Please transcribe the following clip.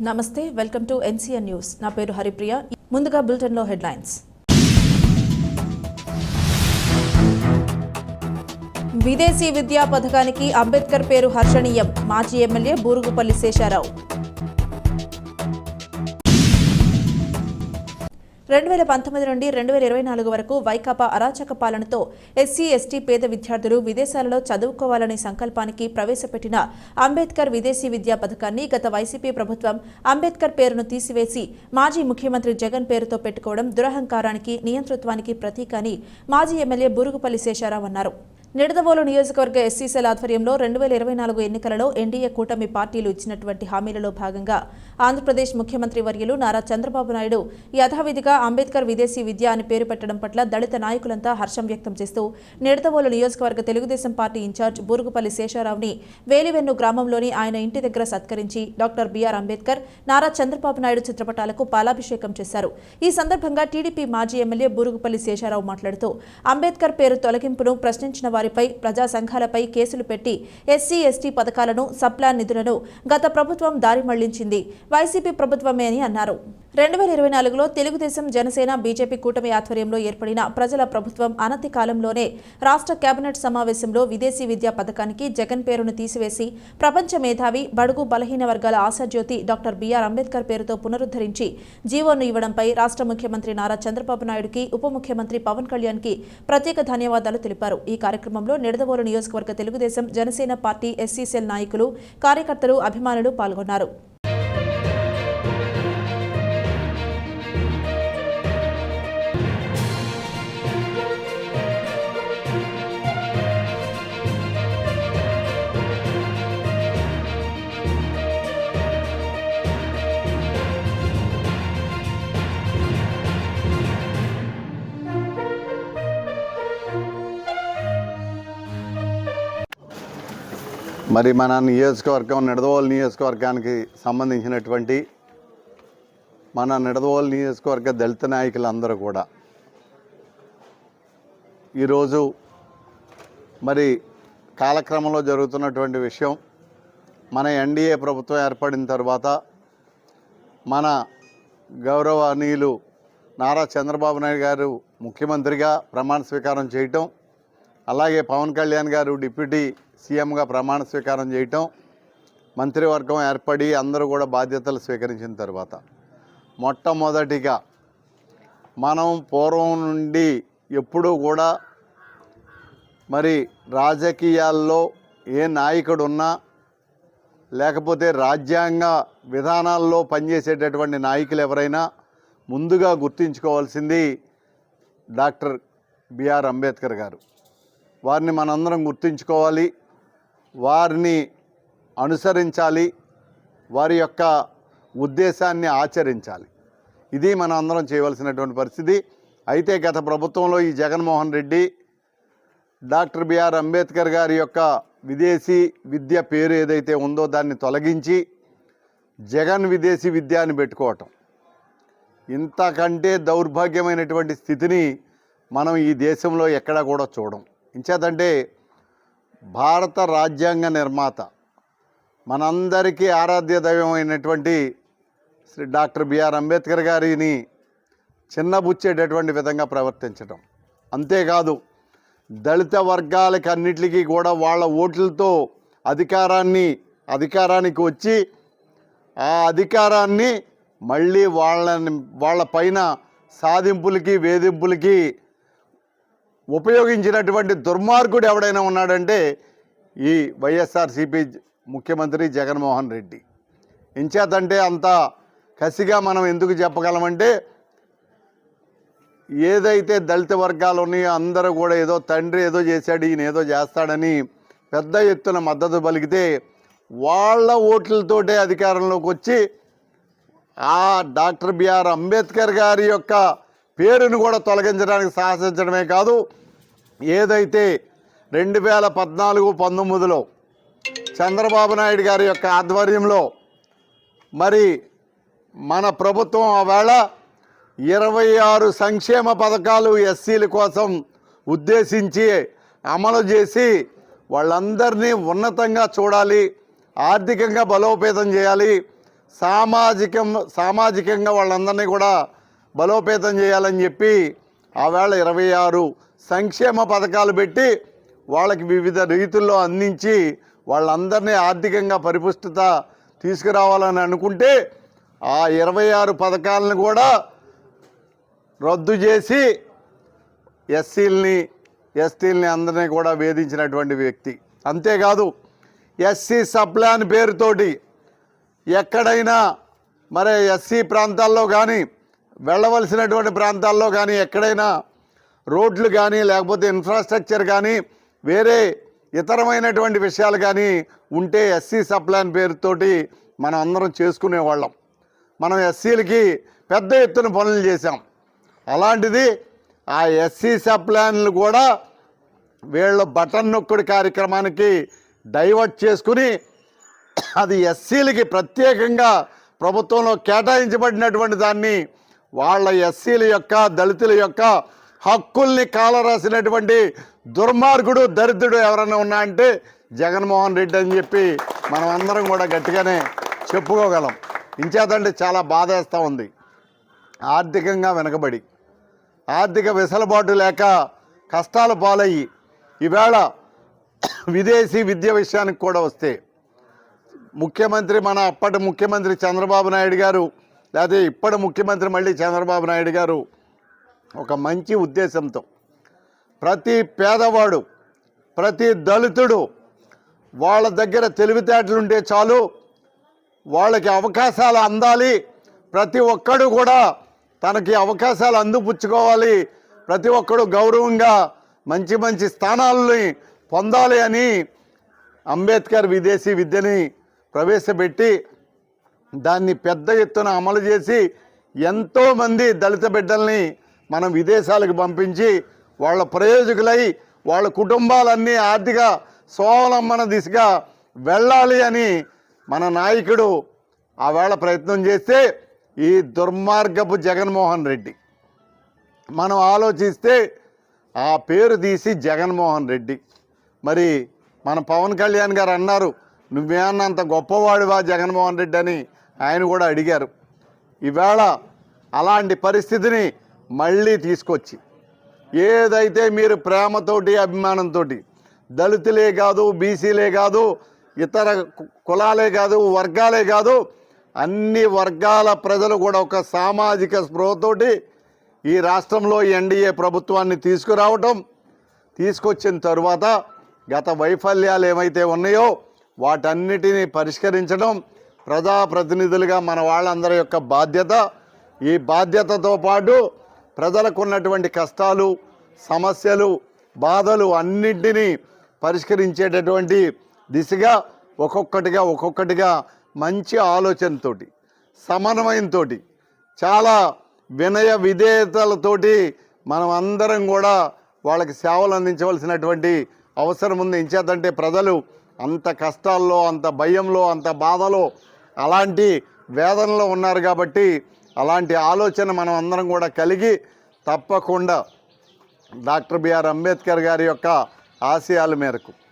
నమస్తే, welcome to NCN news. నా పేరు హరిప్రియ. ముందుగా బులెటిన్లో హెడ్లైన్స్. విదేశీ విద్యా పథకానికి అంబేద్కర్ పేరు హర్షణీయం. మాజీ ఎమ్మెల్యే బూరుగుపల్లి శేషారావు. 2019 నుండి 2024 వరకు వైకాపా అరాచక పాలనతో ఎస్సీ ఎస్టీ పేద విద్యార్థులు విదేశాలలో చదువుకోవాలనే సంకల్పానికి ప్రవేశపెట్టిన అంబేద్కర్ విదేశీ విద్యా పథకాన్ని గత వైసీపీ ప్రభుత్వం అంబేద్కర్ పేరును తీసివేసి మాజీ ముఖ్యమంత్రి జగన్ పేరుతో పెట్టుకోవడం దురహంకారానికి, నియంతృత్వానికి ప్రతీక అని మాజీ ఎమ్మెల్యే బూరుగుపల్లి శేషారావు అన్నారు. నిడదవోలు నియోజకవర్గ ఎస్సీ సెల్ ఆధ్వర్యంలో 2024 ఎన్నికలలో ఎన్డీఏ కూటమి పార్టీలు ఇచ్చినటువంటి హామీలలో భాగంగా ఆంధ్రప్రదేశ్ ముఖ్యమంత్రి వర్యులు నారా చంద్రబాబు నాయుడు యథావిధిగా అంబేద్కర్ విదేశీ విద్య అని పేరు పెట్టడం పట్ల దళిత నాయకులంతా హర్షం వ్యక్తం చేస్తూ నిడదవోలు నియోజకవర్గ తెలుగుదేశం పార్టీ ఇన్ఛార్జ్ బూరుగుపల్లి శేషారావుని వేలివెన్ను గ్రామంలోని ఆయన ఇంటి దగ్గర సత్కరించి డాక్టర్ బిఆర్ అంబేద్కర్, నారా చంద్రబాబు నాయుడు చిత్రపటాలకు పాలాభిషేకం చేశారు. ఈ సందర్భంగా టీడీపీ మాజీ ఎమ్మెల్యే బూరుగుపల్లి శేషారావు మాట్లాడుతూ అంబేద్కర్ పేరు తొలగింపును ప్రశ్నించిన వారిపై, ప్రజా సంఘాలపై కేసులు పెట్టి ఎస్సీ ఎస్టీ పథకాలను, సప్లాన్ నిధులను గత ప్రభుత్వం దారి మళ్లించింది వైసీపీ ప్రభుత్వమే అని అన్నారు. 2024లో తెలుగుదేశం, జనసేన, బీజేపీ కూటమి ఆధ్వర్యంలో ఏర్పడిన ప్రజల ప్రభుత్వం అనతి కాలంలోనే రాష్ట్ర కేబినెట్ సమావేశంలో విదేశీ విద్యా పథకానికి జగన్ పేరును తీసివేసి ప్రపంచ మేధావి, బడుగు బలహీన వర్గాల ఆశాజ్యోతి డాక్టర్ బిఆర్ అంబేద్కర్ పేరుతో పునరుద్ధరించి జీవోను ఇవ్వడంపై రాష్ట్ర ముఖ్యమంత్రి నారా చంద్రబాబు నాయుడుకి, ఉప ముఖ్యమంత్రి పవన్ కళ్యాణ్కి ప్రత్యేక ధన్యవాదాలు తెలిపారు. ఈ కార్యక్రమంలో నిడదవోలు నియోజకవర్గ Telugu Desam, Janasena party SC cell నాయకులు, కార్యకర్తలు, అభిమానులు పాల్గొన్నారు. మరి మన నియోజకవర్గం నిడదవోలు నియోజకవర్గానికి సంబంధించినటువంటి మన నిడదవోలు నియోజకవర్గ దళిత నాయకులందరూ కూడా ఈరోజు మరి కాలక్రమంలో జరుగుతున్నటువంటి విషయం, మన ఎన్డీఏ ప్రభుత్వం ఏర్పడిన తర్వాత మన గౌరవనీయులు నారా చంద్రబాబు నాయుడు గారు ముఖ్యమంత్రిగా ప్రమాణ స్వీకారం చేయటం, అలాగే పవన్ కళ్యాణ్ గారు డిప్యూటీ సీఎంగా ప్రమాణ స్వీకారం చేయటం, మంత్రివర్గం ఏర్పడి అందరూ కూడా బాధ్యతలు స్వీకరించిన తర్వాత మొట్టమొదటిగా మనం పూర్వం నుండి ఎప్పుడూ కూడా మరి రాజకీయాల్లో ఏ నాయకుడు ఉన్నా, లేకపోతే రాజ్యాంగ విధానాల్లో పనిచేసేటటువంటి నాయకులు ఎవరైనా ముందుగా గుర్తుంచుకోవాల్సింది డాక్టర్ బిఆర్ అంబేద్కర్ గారు. వారిని మనందరం గుర్తుంచుకోవాలి, వారిని అనుసరించాలి, వారి యొక్క ఉద్దేశాన్ని ఆచరించాలి. ఇది మనం అందరం చేయవలసినటువంటి పరిస్థితి. అయితే గత ప్రభుత్వంలో ఈ జగన్మోహన్ రెడ్డి డాక్టర్ బిఆర్ అంబేద్కర్ గారి యొక్క విదేశీ విద్య పేరు ఏదైతే ఉందో దాన్ని తొలగించి జగన్ విదేశీ విద్య అని పెట్టుకోవటం, ఇంతకంటే దౌర్భాగ్యమైనటువంటి స్థితిని మనం ఈ దేశంలో ఎక్కడా కూడా చూడం. ఇంచేతంటే భారత రాజ్యాంగ నిర్మాత, మనందరికీ ఆరాధ్య దైవం అయినటువంటి శ్రీ డాక్టర్ బిఆర్ అంబేద్కర్ గారిని చిన్నబుచ్చేటటువంటి విధంగా ప్రవర్తించడం, అంతేకాదు దళిత వర్గాలకి అన్నిటికీ కూడా వాళ్ళ ఓట్లతో అధికారానికి వచ్చి ఆ అధికారాన్ని మళ్ళీ వాళ్ళ పైన సాధింపులకి, వేధింపులకి ఉపయోగించినటువంటి దుర్మార్గుడు ఎవడైనా ఉన్నాడంటే ఈ వైఎస్ఆర్సీపీ ముఖ్యమంత్రి జగన్మోహన్ రెడ్డి. ఇంచేతంటే అంత కసిగా మనం ఎందుకు చెప్పగలమంటే, ఏదైతే దళిత వర్గాలు ఉన్నాయో అందరూ కూడా ఏదో తండ్రి ఏదో చేశాడు, ఈయన ఏదో చేస్తాడని పెద్ద ఎత్తున మద్దతు పలికితే వాళ్ళ ఓట్లతోటే అధికారంలోకి వచ్చి ఆ డాక్టర్ బిఆర్ అంబేద్కర్ గారి యొక్క పేరును కూడా తొలగించడానికి సాహసించడమే కాదు, ఏదైతే 2014-19లో చంద్రబాబు నాయుడు గారి యొక్క ఆధ్వర్యంలో మరి మన ప్రభుత్వం ఆవేళ 26 సంక్షేమ పథకాలు ఎస్సీల కోసం ఉద్దేశించి అమలు చేసి వాళ్ళందరినీ ఉన్నతంగా చూడాలి, ఆర్థికంగా బలోపేతం చేయాలి, సామాజికంగా వాళ్ళందరినీ కూడా బలోపేతం చేయాలని చెప్పి ఆవేళ 26 సంక్షేమ పథకాలు పెట్టి వాళ్ళకి వివిధ రీతుల్లో అందించి వాళ్ళందరినీ ఆర్థికంగా పరిపుష్టత తీసుకురావాలని అనుకుంటే ఆ 26 పథకాలను కూడా రద్దు చేసి ఎస్సీలని ఎస్టీలని అందరినీ కూడా వేధించినటువంటి వ్యక్తి. అంతేకాదు ఎస్సీ సప్లాన్ పేరుతోటి ఎక్కడైనా మరి ఎస్సీ ప్రాంతాల్లో కానీ వెళ్ళవలసినటువంటి ప్రాంతాల్లో కానీ ఎక్కడైనా రోడ్లు కానీ లేకపోతే ఇన్ఫ్రాస్ట్రక్చర్ కానీ వేరే ఇతరమైనటువంటి విషయాలు కానీ ఉంటే ఎస్సీ సప్లాన్ పేరుతోటి మనం అందరం చేసుకునేవాళ్ళం. మనం ఎస్సీలకి పెద్ద ఎత్తున పనులు చేశాం. అలాంటిది ఆ ఎస్సీ సప్లాన్లు కూడా వీళ్ళు బటన్ నొక్కుడు కార్యక్రమానికి డైవర్ట్ చేసుకుని అది ఎస్సీలకి ప్రత్యేకంగా ప్రభుత్వంలో కేటాయించబడినటువంటి దాన్ని వాళ్ళ ఎస్సీల యొక్క దళితుల యొక్క హక్కుల్ని కాలరాసినటువంటి దుర్మార్గుడు దరిద్రుడు ఎవరైనా ఉన్నా అంటే జగన్మోహన్ రెడ్డి అని చెప్పి మనం అందరం కూడా గట్టిగానే చెప్పుకోగలం. ఇంచేతంటే చాలా బాధేస్తూ ఉంది. ఆర్థికంగా వెనకబడి ఆర్థిక వెసులుబాటు లేక కష్టాల పాలయ్యి ఈవేళ విదేశీ విద్య విషయానికి కూడా వస్తే ముఖ్యమంత్రి మన అప్పటి ముఖ్యమంత్రి చంద్రబాబు నాయుడు గారు లేకపోతే ఇప్పటి ముఖ్యమంత్రి మళ్ళీ చంద్రబాబు నాయుడు గారు ఒక మంచి ఉద్దేశంతో ప్రతి పేదవాడు ప్రతి దళితుడు వాళ్ళ దగ్గర తెలివితేటలుంటే చాలు, వాళ్ళకి అవకాశాలు అందాలి, ప్రతి ఒక్కడు కూడా తనకి అవకాశాలు అందిపుచ్చుకోవాలి, ప్రతి ఒక్కడు గౌరవంగా మంచి మంచి స్థానాలని పొందాలి అని అంబేద్కర్ విదేశీ విద్యని ప్రవేశపెట్టి దాన్ని పెద్ద ఎత్తున అమలు చేసి ఎంతోమంది దళిత బిడ్డల్ని మనం విదేశాలకు పంపించి వాళ్ళ ప్రయోజకులై వాళ్ళ కుటుంబాలన్నీ ఆర్థిక స్వావలంబన దిశగా వెళ్ళాలి అని మన నాయకుడు ఆవేళ ప్రయత్నం చేస్తే ఈ దుర్మార్గపు జగన్మోహన్ రెడ్డి మనం ఆలోచిస్తే ఆ పేరు తీసి జగన్మోహన్ రెడ్డి. మరి మన పవన్ కళ్యాణ్ గారు అన్నారు, నువ్వేమన్నంత గొప్పవాడివా జగన్మోహన్ రెడ్డి అని ఆయన కూడా అడిగారు. ఈవేళ అలాంటి పరిస్థితిని మళ్ళీ తీసుకొచ్చి ఏదైతే మీరు ప్రేమతోటి అభిమానంతో దళితులే కాదు, బీసీలే కాదు, ఇతర కులాలే కాదు, వర్గాలే కాదు, అన్ని వర్గాల ప్రజలు కూడా ఒక సామాజిక స్పృహతోటి ఈ రాష్ట్రంలో ఎన్డీఏ ప్రభుత్వాన్ని తీసుకొచ్చిన తరువాత గత వైఫల్యాలు ఏమైతే ఉన్నాయో వాటన్నిటినీ పరిష్కరించడం ప్రజాప్రతినిధులుగా మన వాళ్ళందరి యొక్క బాధ్యత. ఈ బాధ్యతతో పాటు ప్రజలకు ఉన్నటువంటి కష్టాలు, సమస్యలు, బాధలు అన్నింటినీ పరిష్కరించేటటువంటి దిశగా ఒక్కొక్కటిగా మంచి ఆలోచనతోటి సమన్వయంతో చాలా వినయ విధేయతలతోటి మనం అందరం కూడా వాళ్ళకి సేవలు అందించవలసినటువంటి అవసరం ఉంది. ఇంచేతంటే ప్రజలు అంత కష్టాల్లో, అంత భయంలో, అంత బాధలో, అలాంటి వేదనలో ఉన్నారు కాబట్టి అలాంటి ఆలోచన మనం అందరం కూడా కలిగి తప్పకుండా డాక్టర్ బిఆర్ అంబేద్కర్ గారి యొక్క ఆశయాల మేరకు